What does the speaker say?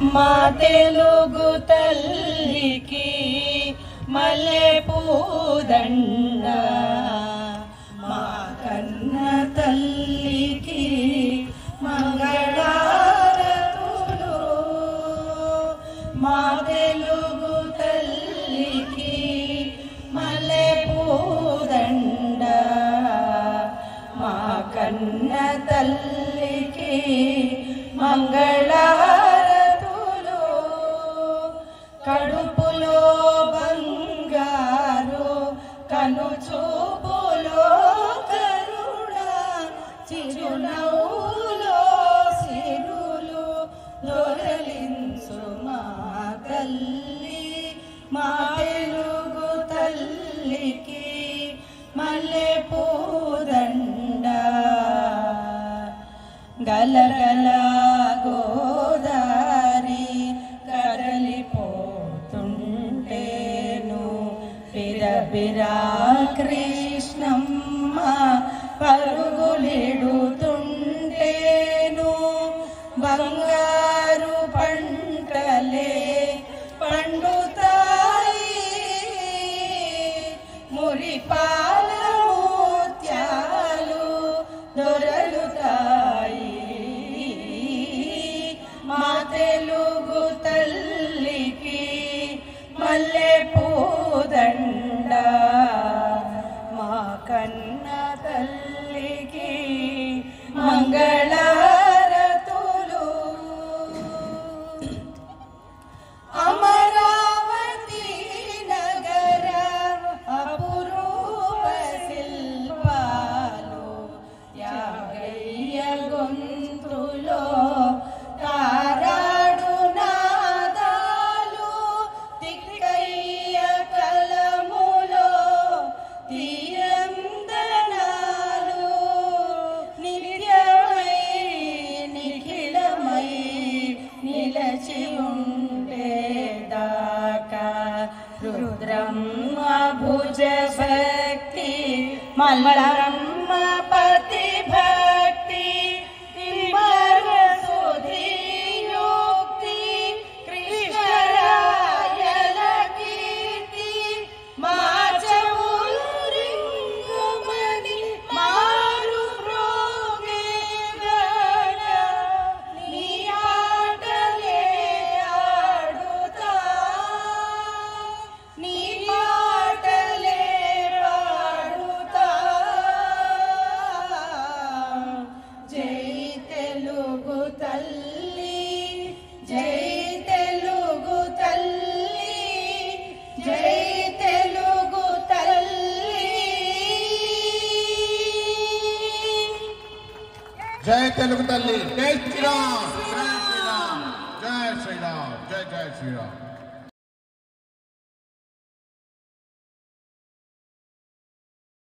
మా తెలుగు తల్లికి మల్లెపూదండ, మా కన్న తల్లికి మంగళారతులు. మా తెలుగు తల్లికి మల్లెపూదండ, మా కన్న తల్లికి మంగళారతులు. కడుపులో బంగారు కనుచూపులో కరుణ, చిరునవ్వులో సిరులు దొరలించు మా తల్లి. మా తెలుగు తల్లికి మల్లెపూదండ. గలగల గోదారి కదలిపోతుంటేను, బిరబిరా కృష్ణమ్మ పరుగులిడుతుంటేను. బంగారు పంటలే పండుతాయి, మురిపాల ముత్యాలు దొరలుతాయి. మా తెలుగు తల్లికి మల్లెపూదండ, మా కన్న తల్లికి మంగళారతులు. అమరావతి నగర అపురూప శిల్పాలు, యాగయ్య గొంతులో తారాడు నాదాలు, తిక్కయ్య కలములో తీయందనాలు. నిత్యమై నిఖిలమై నిలచి ఉండేదాకా రుద్రమ్మ భుజ భక్తి, మల్లమ్మ పతి భక్తి, సుధియుక్తి, కృష్ణరాయల కీర్తి. మా చెవులు రింగుమని మారు మ్రోగే వేళ, నీ ఆటలే ఆడుతా, నీ పాటలే పాడుతా. జై తెలుగు తల్లి, జై తెలుగు తల్లి, జై తెలుగు తల్లి. జై తెలుగు తల్లి. జై శ్రీరామ్, జై శ్రీరామ్, జై శ్రీరామ్, జై జై శ్రీరామ్.